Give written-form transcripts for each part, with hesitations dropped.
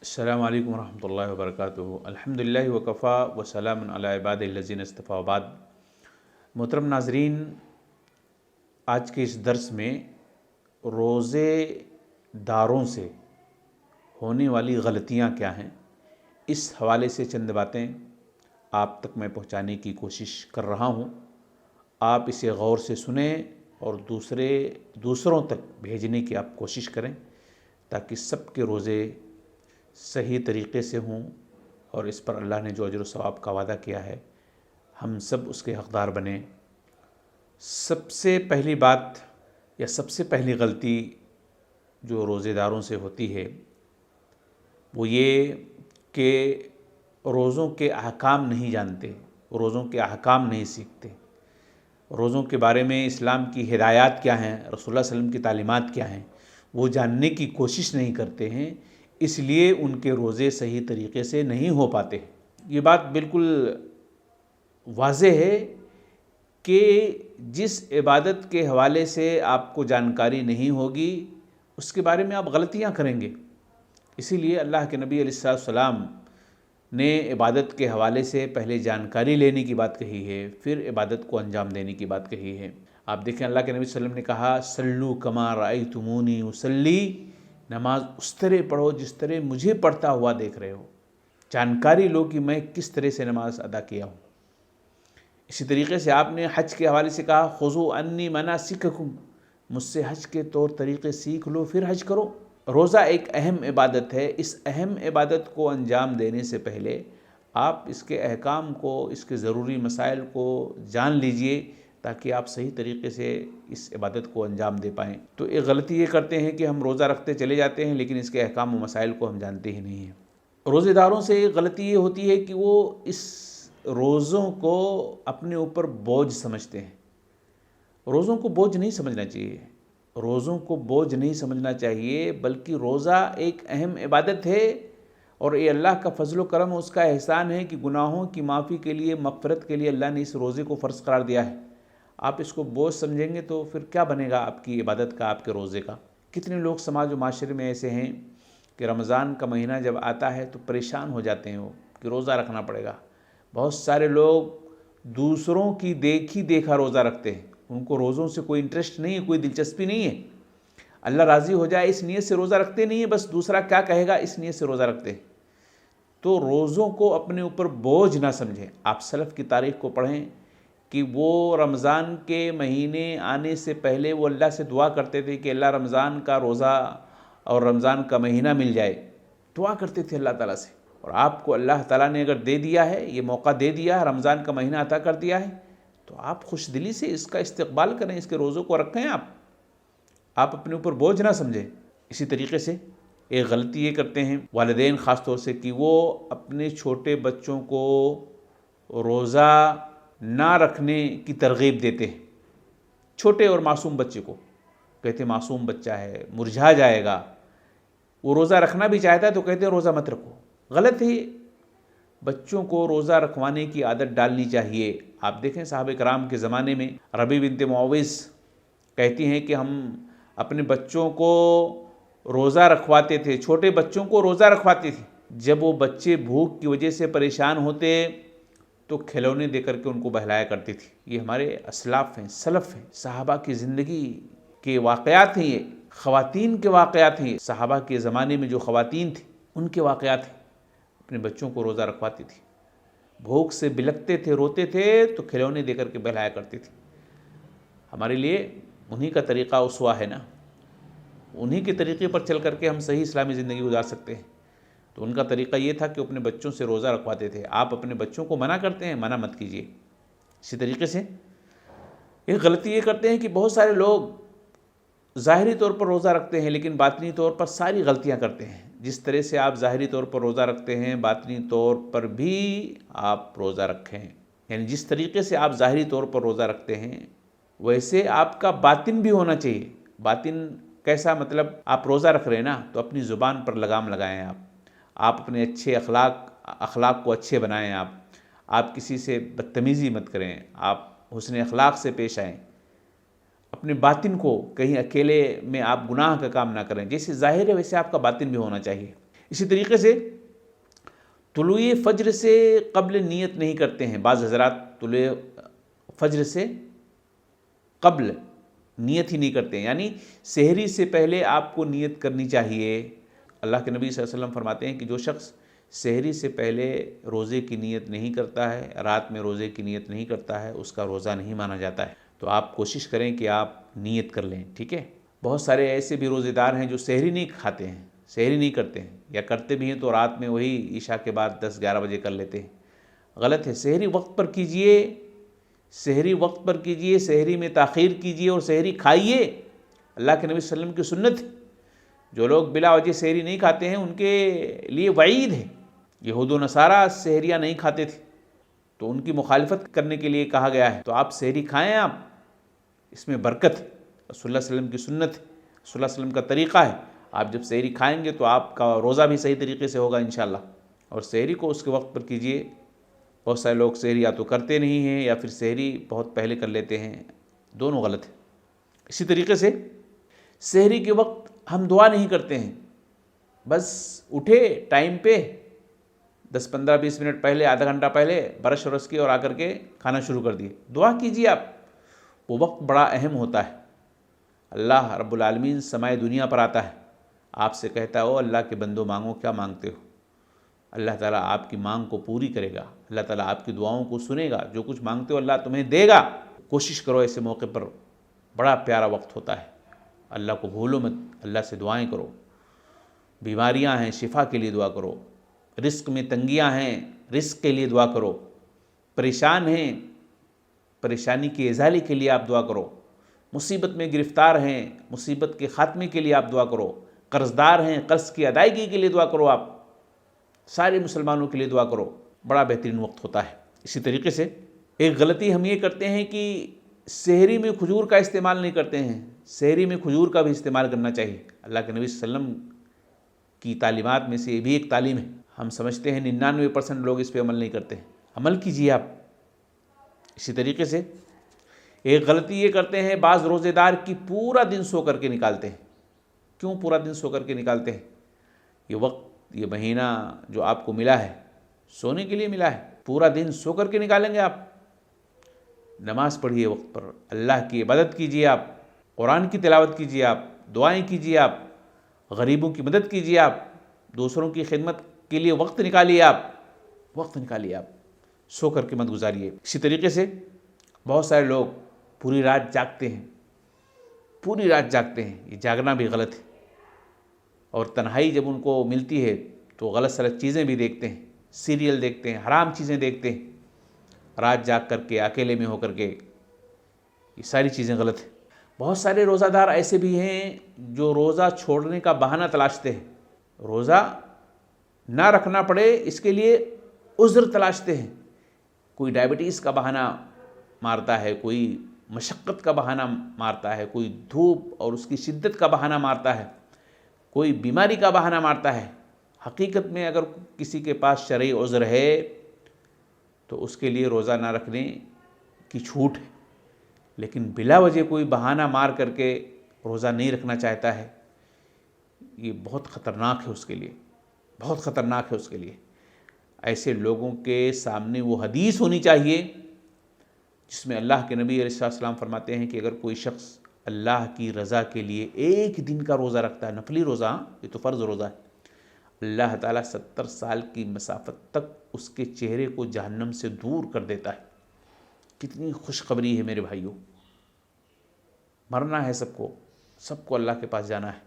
السلام علیکم ورحمۃ اللہ وبرکاتہ۔ الحمدللہ وکفا وسلام علی عباد الذین اصطفیٰ بعد۔ محترم ناظرین، آج کے اس درس میں روزے داروں سے ہونے والی غلطیاں کیا ہیں، اس حوالے سے چند باتیں آپ تک میں پہنچانے کی کوشش کر رہا ہوں۔ آپ اسے غور سے سنیں اور دوسروں تک بھیجنے کی آپ کوشش کریں تاکہ سب کے روزے صحیح طریقے سے ہوں اور اس پر اللہ نے جو اجر و ثواب کا وعدہ کیا ہے ہم سب اس کے حقدار بنیں۔ سب سے پہلی بات یا سب سے پہلی غلطی جو روزے داروں سے ہوتی ہے وہ یہ کہ روزوں کے احکام نہیں جانتے، روزوں کے احکام نہیں سیکھتے، روزوں کے بارے میں اسلام کی ہدایات کیا ہیں، رسول اللہ صلی اللہ علیہ وسلم کی تعلیمات کیا ہیں، وہ جاننے کی کوشش نہیں کرتے ہیں، اس لیے ان کے روزے صحیح طریقے سے نہیں ہو پاتے۔ یہ بات بالکل واضح ہے کہ جس عبادت کے حوالے سے آپ کو جانکاری نہیں ہوگی اس کے بارے میں آپ غلطیاں کریں گے۔ اسی لیے اللہ کے نبی علیہ السلام نے عبادت کے حوالے سے پہلے جانکاری لینے کی بات کہی ہے، پھر عبادت کو انجام دینے کی بات کہی ہے۔ آپ دیکھیں اللہ کے نبی صلی اللہ علیہ وسلم نے کہا صلو کما رأیتمونی اصلی، نماز اس طرح پڑھو جس طرح مجھے پڑھتا ہوا دیکھ رہے ہو، جانکاری لو کہ میں کس طرح سے نماز ادا کیا ہوں۔ اسی طریقے سے آپ نے حج کے حوالے سے کہا خذوا عنی مناسککم، مجھ سے حج کے طور طریقے سیکھ لو پھر حج کرو۔ روزہ ایک اہم عبادت ہے، اس اہم عبادت کو انجام دینے سے پہلے آپ اس کے احکام کو، اس کے ضروری مسائل کو جان لیجئے تاکہ آپ صحیح طریقے سے اس عبادت کو انجام دے پائیں۔ تو ایک غلطی یہ کرتے ہیں کہ ہم روزہ رکھتے چلے جاتے ہیں لیکن اس کے احکام و مسائل کو ہم جانتے ہی نہیں ہیں۔ روزے داروں سے ایک غلطی یہ ہوتی ہے کہ وہ اس روزوں کو اپنے اوپر بوجھ سمجھتے ہیں۔ روزوں کو بوجھ نہیں سمجھنا چاہیے، روزوں کو بوجھ نہیں سمجھنا چاہیے، بلکہ روزہ ایک اہم عبادت ہے اور یہ اللہ کا فضل و کرم، اس کا احسان ہے کہ گناہوں کی معافی کے لیے، مغفرت کے لیے اللہ نے اس روزے کو فرض قرار دیا ہے۔ آپ اس کو بوجھ سمجھیں گے تو پھر کیا بنے گا آپ کی عبادت کا، آپ کے روزے کا؟ کتنے لوگ سماج و معاشرے میں ایسے ہیں کہ رمضان کا مہینہ جب آتا ہے تو پریشان ہو جاتے ہیں وہ کہ روزہ رکھنا پڑے گا۔ بہت سارے لوگ دوسروں کی دیکھی دیکھا روزہ رکھتے ہیں، ان کو روزوں سے کوئی انٹرسٹ نہیں ہے، کوئی دلچسپی نہیں ہے، اللہ راضی ہو جائے اس نیت سے روزہ رکھتے نہیں ہیں، بس دوسرا کیا کہے گا اس نیت سے روزہ رکھتے ہیں۔ تو روزوں کو اپنے اوپر بوجھ نہ سمجھیں۔ آپ سلف کی تاریخ کو پڑھیں کہ وہ رمضان کے مہینے آنے سے پہلے وہ اللہ سے دعا کرتے تھے کہ اللہ رمضان کا روزہ اور رمضان کا مہینہ مل جائے، دعا کرتے تھے اللہ تعالیٰ سے۔ اور آپ کو اللہ تعالیٰ نے اگر دے دیا ہے، یہ موقع دے دیا ہے، رمضان کا مہینہ عطا کر دیا ہے، تو آپ خوش دلی سے اس کا استقبال کریں، اس کے روزوں کو رکھیں۔ آپ اپنے اوپر بوجھ نہ سمجھیں۔ اسی طریقے سے ایک غلطی یہ کرتے ہیں والدین خاص طور سے کہ وہ اپنے چھوٹے بچوں کو روزہ نہ رکھنے کی ترغیب دیتے ہیں۔ چھوٹے اور معصوم بچے کو کہتے ہیں معصوم بچہ ہے، مرجھا جائے گا، وہ روزہ رکھنا بھی چاہتا ہے تو کہتے ہیں روزہ مت رکھو۔ غلط ہے، بچوں کو روزہ رکھوانے کی عادت ڈالنی چاہیے۔ آپ دیکھیں صحابہ کرام کے زمانے میں ربیع بنت معوذ کہتی ہیں کہ ہم اپنے بچوں کو روزہ رکھواتے تھے، چھوٹے بچوں کو روزہ رکھواتے تھے، جب وہ بچے بھوک کی وجہ سے پریشان ہوتے تو کھلونے دے کر کے ان کو بہلایا کرتی تھی۔ یہ ہمارے اسلاف ہیں، سلف ہیں، صحابہ کی زندگی کے واقعات ہیں، یہ خواتین کے واقعات ہیں، صحابہ کے زمانے میں جو خواتین تھیں ان کے واقعات ہیں۔ اپنے بچوں کو روزہ رکھواتی تھی، بھوک سے بلکتے تھے، روتے تھے تو کھلونے دے کر کے بہلایا کرتی تھی۔ ہمارے لیے انہی کا طریقہ اسوہ ہے نا، انہی کے طریقے پر چل کر کے ہم صحیح اسلامی زندگی گزار سکتے ہیں۔ تو ان کا طریقہ یہ تھا کہ اپنے بچوں سے روزہ رکھواتے تھے۔ آپ اپنے بچوں کو منع کرتے ہیں، منع مت کیجیے۔ اسی طریقے سے ایک غلطی یہ کرتے ہیں کہ بہت سارے لوگ ظاہری طور پر روزہ رکھتے ہیں لیکن باطنی طور پر ساری غلطیاں کرتے ہیں۔ جس طرح سے آپ ظاہری طور پر روزہ رکھتے ہیں، باطنی طور پر بھی آپ روزہ رکھیں۔ یعنی جس طریقے سے آپ ظاہری طور پر روزہ رکھتے ہیں ویسے آپ کا باطن بھی ہونا چاہیے۔ باطن کیسا؟ مطلب آپ روزہ رکھ رہے ہیں نا تو اپنی زبان پر لگام لگائیں، آپ اپنے اچھے اخلاق کو اچھے بنائیں، آپ کسی سے بدتمیزی مت کریں، آپ حسن اخلاق سے پیش آئیں۔ اپنے باطن کو کہیں اکیلے میں آپ گناہ کا کام نہ کریں، جیسے ظاہر ہے ویسے آپ کا باطن بھی ہونا چاہیے۔ اسی طریقے سے طلوع فجر سے قبل نیت نہیں کرتے ہیں بعض حضرات، طلوع فجر سے قبل نیت ہی نہیں کرتے ہیں، یعنی سحری سے پہلے آپ کو نیت کرنی چاہیے۔ اللہ کے نبی صلی اللہ علیہ وسلم فرماتے ہیں کہ جو شخص سحری سے پہلے روزے کی نیت نہیں کرتا ہے، رات میں روزے کی نیت نہیں کرتا ہے، اس کا روزہ نہیں مانا جاتا ہے۔ تو آپ کوشش کریں کہ آپ نیت کر لیں، ٹھیک ہے۔ بہت سارے ایسے بھی روزے دار ہیں جو سحری نہیں کھاتے ہیں، سحری نہیں کرتے ہیں، یا کرتے بھی ہیں تو رات میں وہی عشاء کے بعد 10-11 بجے کر لیتے ہیں۔ غلط ہے، سحری وقت پر کیجئے، سحری وقت پر کیجئے، سحری میں تاخیر کیجئے اور سحری کھائیے۔ اللہ کے نبی صلی اللہ علیہ وسلم کی سنت ہے۔ جو لوگ بلا وجہ سحری نہیں کھاتے ہیں ان کے لیے وعید ہے۔ یہود و نصارہ سحریاں نہیں کھاتے تھے تو ان کی مخالفت کرنے کے لیے کہا گیا ہے، تو آپ سحری کھائیں، آپ اس میں برکت ہے، رسول اللہ صلی اللہ علیہ وسلم کی سنت ہے، رسول اللہ صلی اللہ علیہ وسلم کا طریقہ ہے۔ آپ جب سحری کھائیں گے تو آپ کا روزہ بھی صحیح طریقے سے ہوگا انشاءاللہ، اور سحری کو اس کے وقت پر کیجئے۔ بہت سارے لوگ سحری یا تو کرتے نہیں ہیں یا پھر سحری بہت پہلے کر لیتے ہیں، دونوں غلط ہے۔ اسی طریقے سے سحری کے وقت ہم دعا نہیں کرتے ہیں، بس اٹھے ٹائم پہ 10-15-20 منٹ پہلے، آدھا گھنٹہ پہلے برش ورش کی اور آ کر کے کھانا شروع کر دیے۔ دعا کیجیے آپ، وہ وقت بڑا اہم ہوتا ہے۔ اللہ رب العالمین سمائے دنیا پر آتا ہے، آپ سے کہتا ہے او اللہ کے بندو مانگو کیا مانگتے ہو، اللہ تعالیٰ آپ کی مانگ کو پوری کرے گا، اللہ تعالیٰ آپ کی دعاؤں کو سنے گا، جو کچھ مانگتے ہو اللہ تمہیں دے گا۔ کوشش کرو ایسے موقع پر، بڑا پیارا وقت ہوتا ہے، اللہ کو بھولو مت، اللہ سے دعائیں کرو۔ بیماریاں ہیں شفا کے لیے دعا کرو، رزق میں تنگیاں ہیں رزق کے لیے دعا کرو، پریشان ہیں پریشانی کی ازالے کے لیے آپ دعا کرو، مصیبت میں گرفتار ہیں مصیبت کے خاتمے کے لیے آپ دعا کرو، قرض دار ہیں قرض کی ادائیگی کے لیے دعا کرو، آپ سارے مسلمانوں کے لیے دعا کرو، بڑا بہترین وقت ہوتا ہے۔ اسی طریقے سے ایک غلطی ہم یہ کرتے ہیں کہ سحری میں کھجور کا استعمال نہیں کرتے ہیں، سحری میں کھجور کا بھی استعمال کرنا چاہیے۔ اللہ کے نبی صلی اللہ علیہ وسلم کی تعلیمات میں سے یہ بھی ایک تعلیم ہے، ہم سمجھتے ہیں 99% لوگ اس پہ عمل نہیں کرتے ہیں، عمل کیجیے آپ۔ اسی طریقے سے ایک غلطی یہ کرتے ہیں، بعض روزے دار کی پورا دن سو کر کے نکالتے ہیں۔ کیوں پورا دن سو کر کے نکالتے ہیں؟ یہ وقت، یہ مہینہ جو آپ کو ملا ہے سونے کے لیے ملا ہے، پورا دن سو کر کے نکالیں گے آپ؟ نماز پڑھیے وقت پر، اللہ کی عبادت کیجیے، آپ قرآن کی تلاوت کیجیے، آپ دعائیں کیجیے، آپ غریبوں کی مدد کیجیے، آپ دوسروں کی خدمت کے لیے وقت نکالیے، آپ وقت نکالیے، آپ سو کر کے مت گزاریے۔ اسی طریقے سے بہت سارے لوگ پوری رات جاگتے ہیں، پوری رات جاگتے ہیں، یہ جاگنا بھی غلط ہے، اور تنہائی جب ان کو ملتی ہے تو غلط سلط چیزیں بھی دیکھتے ہیں، سیریل دیکھتے ہیں، حرام چیزیں دیکھتے ہیں، رات جاگ کر کے اکیلے میں ہو کر کے، یہ ساری چیزیں غلط ہیں۔ بہت سارے روزہ دار ایسے بھی ہیں جو روزہ چھوڑنے کا بہانہ تلاشتے ہیں، روزہ نہ رکھنا پڑے اس کے لیے عذر تلاشتے ہیں، کوئی ڈائبٹیز کا بہانہ مارتا ہے، کوئی مشقت کا بہانہ مارتا ہے، کوئی دھوپ اور اس کی شدت کا بہانہ مارتا ہے، کوئی بیماری کا بہانہ مارتا ہے۔ حقیقت میں اگر کسی کے پاس شرعی عذر ہے تو اس کے لیے روزہ نہ رکھنے کی چھوٹ ہے، لیکن بلا وجہ کوئی بہانہ مار کر کے روزہ نہیں رکھنا چاہتا ہے، یہ بہت خطرناک ہے اس کے لیے، بہت خطرناک ہے اس کے لیے۔ ایسے لوگوں کے سامنے وہ حدیث ہونی چاہیے جس میں اللہ کے نبی علیہ السلام فرماتے ہیں کہ اگر کوئی شخص اللہ کی رضا کے لیے ایک دن کا روزہ رکھتا ہے، نفلی روزہ، یہ تو فرض روزہ ہے، اللہ تعالیٰ 70 سال کی مسافت تک اس کے چہرے کو جہنم سے دور کر دیتا ہے۔ کتنی خوشخبری ہے میرے بھائیوں، مرنا ہے سب کو اللہ کے پاس جانا ہے۔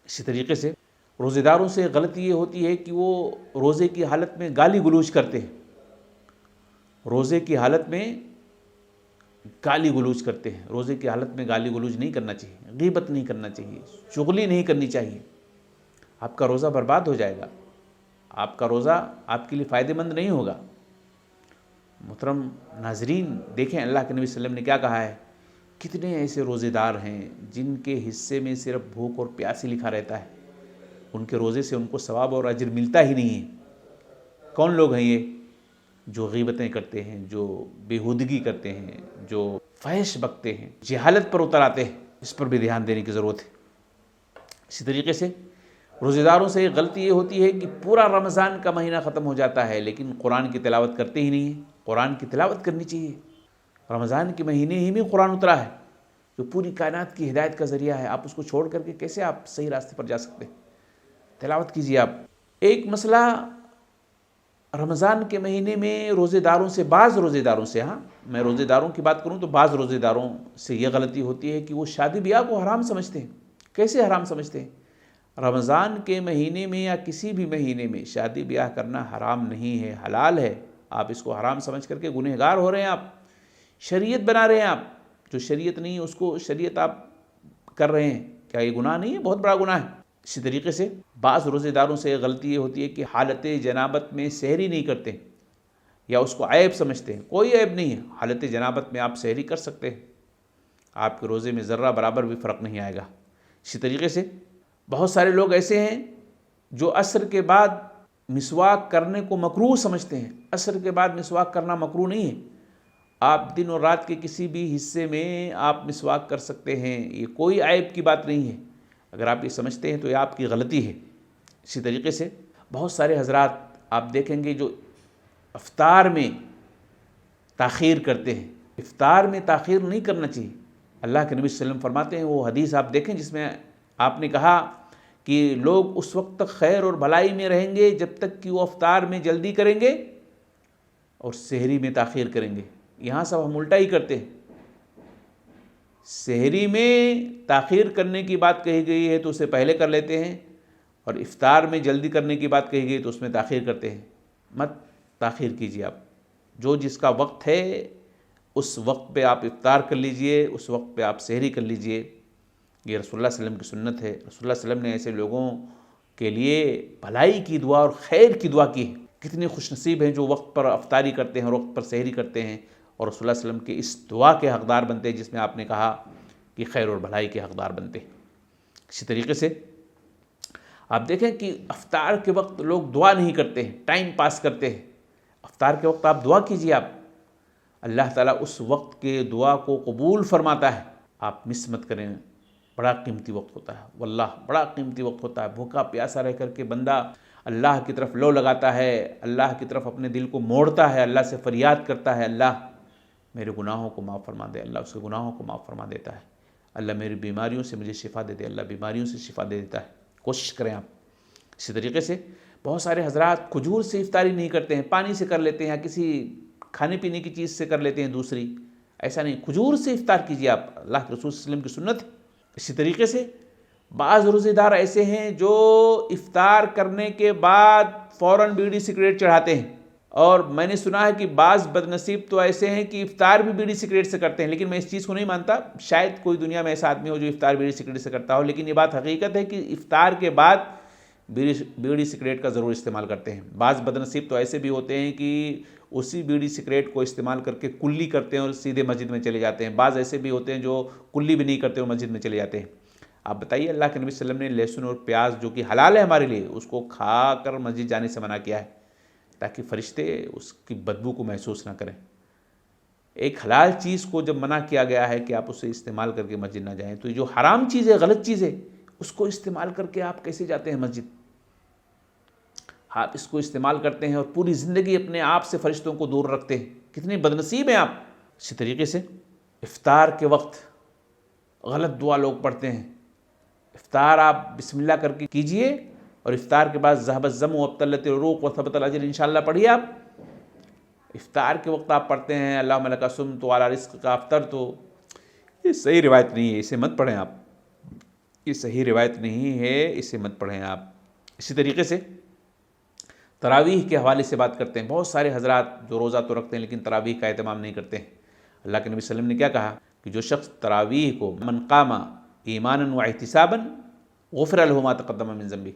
اسی طریقے سے روزے داروں سے غلطی یہ ہوتی ہے کہ وہ روزے کی حالت میں گالی گلوچ کرتے ہیں، روزے کی حالت میں گالی گلوچ کرتے ہیں، روزے کی حالت میں گالی گلوچ نہیں کرنا چاہیے، غیبت نہیں کرنا چاہیے، چغلی نہیں کرنی چاہیے، آپ کا روزہ برباد ہو جائے گا، آپ کا روزہ آپ کے لیے فائدہ مند نہیں ہوگا۔ محترم ناظرین، دیکھیں اللہ کے نبی صلی اللہ علیہ وسلم نے کیا کہا ہے، کتنے ایسے روزے دار ہیں جن کے حصے میں صرف بھوک اور پیاس ہی لکھا رہتا ہے، ان کے روزے سے ان کو ثواب اور اجر ملتا ہی نہیں ہے۔ کون لوگ ہیں یہ؟ جو غیبتیں کرتے ہیں، جو بےہودگی کرتے ہیں، جو فحش بکتے ہیں، جہالت پر اتر آتے ہیں، اس پر بھی دھیان دینے کی ضرورت ہے۔ اسی طریقے سے روزے داروں سے ایک غلطی یہ ہوتی ہے کہ پورا رمضان کا مہینہ ختم ہو جاتا ہے لیکن قرآن کی تلاوت کرتے ہی نہیں ہیں۔ قرآن کی تلاوت کرنی چاہیے۔ رمضان کے مہینے ہی میں قرآن اترا ہے جو پوری کائنات کی ہدایت کا ذریعہ ہے، آپ اس کو چھوڑ کر کے کیسے آپ صحیح راستے پر جا سکتے ہیں؟ تلاوت کیجیے آپ۔ ایک مسئلہ رمضان کے مہینے میں روزے داروں سے، بعض روزے داروں سے، میں روزے داروں کی بات کروں تو بعض روزے داروں سے یہ غلطی ہوتی ہے کہ وہ شادی بیاہ کو حرام سمجھتے ہیں۔ کیسے حرام سمجھتے ہیں؟ رمضان کے مہینے میں یا کسی بھی مہینے میں شادی بیاہ کرنا حرام نہیں ہے، حلال ہے۔ آپ اس کو حرام سمجھ کر کے گنہگار ہو رہے ہیں، آپ شریعت بنا رہے ہیں، آپ جو شریعت نہیں ہے اس کو شریعت آپ کر رہے ہیں۔ کیا یہ گناہ نہیں ہے؟ بہت بڑا گناہ ہے۔ اسی طریقے سے بعض روزے داروں سے غلطی یہ ہوتی ہے کہ حالت جنابت میں سحری نہیں کرتے یا اس کو عیب سمجھتے ہیں۔ کوئی عیب نہیں ہے، حالت جنابت میں آپ سحری کر سکتے ہیں، آپ کے روزے میں ذرہ برابر بھی فرق نہیں آئے گا۔ اسی طریقے سے بہت سارے لوگ ایسے ہیں جو عصر کے بعد مسواک کرنے کو مکروہ سمجھتے ہیں۔ عصر کے بعد مسواک کرنا مکروہ نہیں ہے، آپ دن اور رات کے کسی بھی حصے میں آپ مسواک کر سکتے ہیں، یہ کوئی عیب کی بات نہیں ہے۔ اگر آپ یہ سمجھتے ہیں تو یہ آپ کی غلطی ہے۔ اسی طریقے سے بہت سارے حضرات آپ دیکھیں گے جو افطار میں تاخیر کرتے ہیں۔ افطار میں تاخیر نہیں کرنا چاہیے۔ اللہ کے نبی صلی اللہ علیہ وسلم فرماتے ہیں، وہ حدیث آپ دیکھیں جس میں آپ نے کہا کہ لوگ اس وقت تک خیر اور بھلائی میں رہیں گے جب تک کہ وہ افطار میں جلدی کریں گے اور سحری میں تاخیر کریں گے۔ یہاں سب ہم الٹا ہی کرتے ہیں۔ سحری میں تاخیر کرنے کی بات کہی گئی ہے تو اسے پہلے کر لیتے ہیں، اور افطار میں جلدی کرنے کی بات کہی گئی تو اس میں تاخیر کرتے ہیں۔ مت تاخیر کیجیے، آپ جو جس کا وقت ہے اس وقت پہ آپ افطار کر لیجئے، اس وقت پہ آپ سحری کر لیجئے۔ یہ رسول اللہ صلی اللہ علیہ وسلم کی سنت ہے۔ رسول اللہ صلی اللہ علیہ وسلم نے ایسے لوگوں کے لیے بھلائی کی دعا اور خیر کی دعا کی ہے۔ کتنے خوش نصیب ہیں جو وقت پر افطاری کرتے ہیں اور وقت پر سحری کرتے ہیں اور رسول اللہ صلی اللہ علیہ وسلم کے اس دعا کے حقدار بنتے ہیں جس میں آپ نے کہا کہ خیر اور بھلائی کے حقدار بنتے ہیں۔ اسی طریقے سے آپ دیکھیں کہ افطار کے وقت لوگ دعا نہیں کرتے ہیں، ٹائم پاس کرتے ہیں۔ افطار کے وقت آپ دعا کیجیے، آپ اللہ تعالیٰ اس وقت کے دعا کو قبول فرماتا ہے۔ آپ مس مت کریں، بڑا قیمتی وقت ہوتا ہے، واللہ بڑا قیمتی وقت ہوتا ہے۔ بھوکا پیاسا رہ کر کے بندہ اللہ کی طرف لو لگاتا ہے، اللہ کی طرف اپنے دل کو موڑتا ہے، اللہ سے فریاد کرتا ہے، اللہ میرے گناہوں کو معاف فرما دے۔ اللہ اس کے گناہوں کو معاف فرما دیتا ہے۔ اللہ میری بیماریوں سے مجھے شفا دے دے، اللہ بیماریوں سے شفا دے دیتا ہے۔ کوشش کریں آپ۔ اسی طریقے سے بہت سارے حضرات کھجور سے افطاری نہیں کرتے ہیں، پانی سے کر لیتے ہیں یا کسی کھانے پینے کی چیز سے کر لیتے ہیں دوسری۔ ایسا نہیں، کھجور سے افطار کیجیے آپ، اللہ کے رسول صلی اللہ علیہ وسلم کی سنت ہے۔ اسی طریقے سے بعض روزے دار ایسے ہیں جو افطار کرنے کے بعد فوراً بیڑی سگریٹ چڑھاتے ہیں، اور میں نے سنا ہے کہ بعض بدنصیب تو ایسے ہیں کہ افطار بھی بیڑی سگریٹ سے کرتے ہیں، لیکن میں اس چیز کو نہیں مانتا۔ شاید کوئی دنیا میں ایسا آدمی ہو جو افطار بیڑی سگریٹ سے کرتا ہو، لیکن یہ بات حقیقت ہے کہ افطار کے بعد بیڑی سگریٹ کا ضرور استعمال کرتے ہیں۔ بعض بدنصیب تو ایسے بھی ہوتے ہیں کہ اسی بیڑی سگریٹ کو استعمال کر کے کلی کرتے ہیں اور سیدھے مسجد میں چلے جاتے ہیں۔ بعض ایسے بھی ہوتے ہیں جو کلی بھی نہیں کرتے اور مسجد میں چلے جاتے ہیں۔ آپ بتائیے، اللہ کے نبی صلی اللہ علیہ وسلم نے لہسن اور پیاز جو کہ حلال ہے ہمارے لیے، اس کو کھا کر مسجد جانے سے منع کیا ہے تاکہ فرشتے اس کی بدبو کو محسوس نہ کریں۔ ایک حلال چیز کو جب منع کیا گیا ہے کہ آپ اسے استعمال کر کے مسجد نہ جائیں، تو یہ جو حرام چیز ہے، غلط چیز ہے، اس کو استعمال کر کے آپ کیسے جاتے ہیں مسجد؟ آپ اس کو استعمال کرتے ہیں اور پوری زندگی اپنے آپ سے فرشتوں کو دور رکھتے ہیں۔ کتنے بدنصیب ہیں آپ۔ اسی طریقے سے افطار کے وقت غلط دعا لوگ پڑھتے ہیں۔ افطار آپ بسم اللہ کر کے کیجئے، اور افطار کے بعد ذهب الظمأ وابتلت العروق وثبت الاجر انشاءاللہ پڑھیے آپ۔ افطار کے وقت آپ پڑھتے ہیں اللہم لک صمت وعلی رزقک افطرت، یہ صحیح روایت نہیں ہے، اسے مت پڑھیں آپ۔ یہ صحیح روایت نہیں ہے، اسے مت پڑھیں آپ۔ اسی طریقے سے تراویح کے حوالے سے بات کرتے ہیں۔ بہت سارے حضرات جو روزہ تو رکھتے ہیں لیکن تراویح کا اہتمام نہیں کرتے ہیں۔ اللہ کے نبی صلی اللہ علیہ وسلم نے کیا کہا کہ جو شخص تراویح کو من قام ایمانا و احتسابا غفر له ما تقدم من ذنبہ،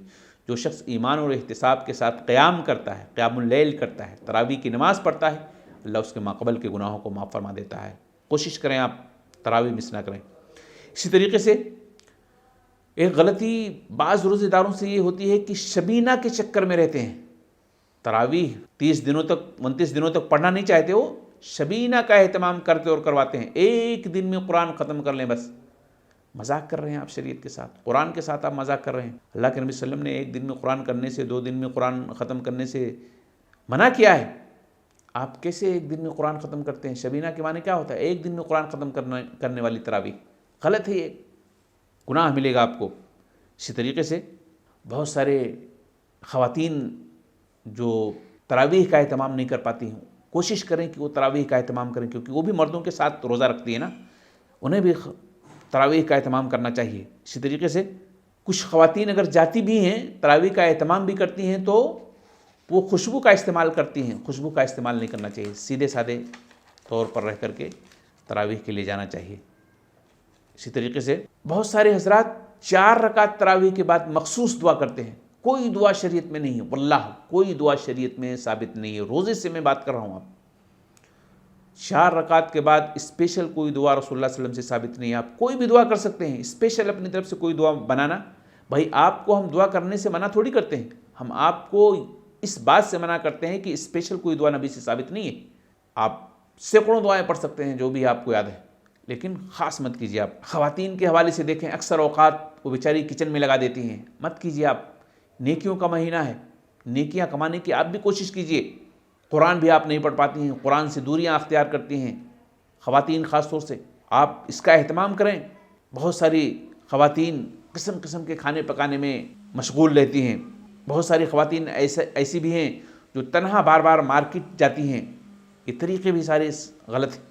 جو شخص ایمان اور احتساب کے ساتھ قیام کرتا ہے، قیام اللیل کرتا ہے، تراویح کی نماز پڑھتا ہے، اللہ اس کے ماقبل کے گناہوں کو معاف فرما دیتا ہے۔ کوشش کریں آپ تراویح مس نہ کریں۔ اسی طریقے سے ایک غلطی بعض روزے داروں سے یہ ہوتی ہے کہ شبینہ کے چکر میں رہتے ہیں۔ تراویح 29 دنوں تک پڑھنا نہیں چاہتے، وہ شبینہ کا اہتمام کرتے اور کرواتے ہیں۔ ایک دن میں قرآن ختم کر لیں بس، مذاق کر رہے ہیں آپ شریعت کے ساتھ، قرآن کے ساتھ آپ مذاق کر رہے ہیں۔ اللہ کے نبی صلی اللہ علیہ وسلم نے ایک دن میں قرآن کرنے سے، 2 دن میں قرآن ختم کرنے سے منع کیا ہے۔ آپ کیسے ایک دن میں قرآن ختم کرتے ہیں؟ شبینہ کے معنی کیا ہوتا ہے؟ ایک دن میں قرآن ختم کرنے والی تراویح غلط ہے، یہ گناہ ملے گا آپ کو۔ اسی طریقے سے بہت سارے خواتین جو تراویح کا اہتمام نہیں کر پاتی ہیں، کوشش کریں کہ وہ تراویح کا اہتمام کریں، کیونکہ وہ بھی مردوں کے ساتھ روزہ رکھتی ہیں نا، انہیں بھی تراویح کا اہتمام کرنا چاہیے۔ اسی طریقے سے کچھ خواتین اگر جاتی بھی ہیں، تراویح کا اہتمام بھی کرتی ہیں، تو وہ خوشبو کا استعمال کرتی ہیں۔ خوشبو کا استعمال نہیں کرنا چاہیے، سیدھے سادے طور پر رہ کر کے تراویح کے لیے جانا چاہیے۔ اسی طریقے سے بہت سارے حضرات 4 رکعت تراویح کے بعد مخصوص دعا کرتے ہیں، کوئی دعا شریعت میں نہیں ہے، واللہ کوئی دعا شریعت میں ثابت نہیں ہے، روزے سے میں بات کر رہا ہوں۔ آپ 4 رکعت کے بعد اسپیشل کوئی دعا رسول اللہ صلی اللہ علیہ وسلم سے ثابت نہیں ہے۔ آپ کوئی بھی دعا کر سکتے ہیں، اسپیشل اپنی طرف سے کوئی دعا بنانا، بھائی آپ کو ہم دعا کرنے سے منع تھوڑی کرتے ہیں، ہم آپ کو اس بات سے منع کرتے ہیں کہ اسپیشل کوئی دعا نبی سے ثابت نہیں ہے۔ آپ سینکڑوں دعائیں پڑھ سکتے ہیں جو بھی آپ کو یاد ہے، لیکن خاص مت کیجیے۔ آپ خواتین کے حوالے سے دیکھیں، اکثر اوقات وہ بیچاری کچن میں لگا دیتی ہیں، مت کیجیے۔ آپ نیکیوں کا مہینہ ہے، نیکیاں کمانے کی آپ بھی کوشش کیجیے۔ قرآن بھی آپ نہیں پڑھ پاتی ہیں، قرآن سے دوریاں اختیار کرتی ہیں خواتین، خاص طور سے آپ اس کا اہتمام کریں۔ بہت ساری خواتین قسم قسم کے کھانے پکانے میں مشغول رہتی ہیں، بہت ساری خواتین ایسی بھی ہیں جو تنہا بار بار مارکیٹ جاتی ہیں، یہ طریقے بھی سارے غلط ہیں۔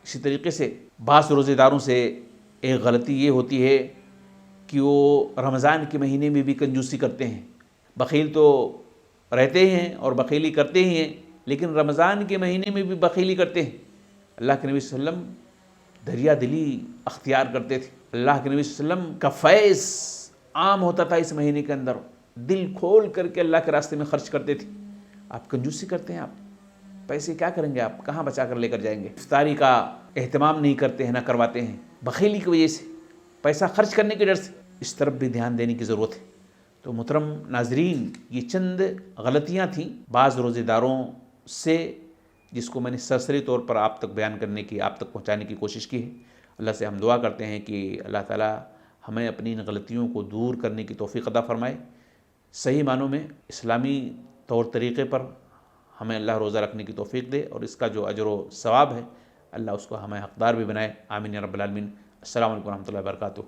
اسی طریقے سے بعض روزے داروں سے ایک غلطی یہ ہوتی ہے کہ وہ رمضان کے مہینے میں بھی کنجوسی کرتے ہیں۔ بخیل تو رہتے ہی ہیں اور بخیلی کرتے ہی ہیں، لیکن رمضان کے مہینے میں بھی بخیلی کرتے ہیں۔ اللہ کے نبی صلی اللہ علیہ وسلم دریا دلی اختیار کرتے تھے۔ اللہ کے نبی صلی اللہ علیہ وسلم کا فیض عام ہوتا تھا اس مہینے کے اندر، دل کھول کر کے اللہ کے راستے میں خرچ کرتے تھے۔ آپ کنجوسی کرتے ہیں، آپ پیسے کیا کریں گے؟ آپ کہاں بچا کر لے کر جائیں گے؟ افطاری کا اہتمام نہیں کرتے ہیں، نہ کرواتے ہیں، بخیلی کی وجہ سے، پیسہ خرچ کرنے کے ڈر سے۔ اس طرف بھی دھیان دینے کی ضرورت ہے۔ تو محترم ناظرین، یہ چند غلطیاں تھیں بعض روزے داروں سے، جس کو میں نے سرسری طور پر آپ تک بیان کرنے کی، آپ تک پہنچانے کی کوشش کی ہے۔ اللہ سے ہم دعا کرتے ہیں کہ اللہ تعالیٰ ہمیں اپنی ان غلطیوں کو دور کرنے کی توفیق عطا فرمائے، صحیح معنوں میں اسلامی طور طریقے پر ہمیں اللہ روزہ رکھنے کی توفیق دے، اور اس کا جو اجر و ثواب ہے اللہ اس کو ہمیں حقدار بھی بنائے۔ آمین یا رب العالمین۔ السلام علیکم ورحمۃ اللہ وبرکاتہ۔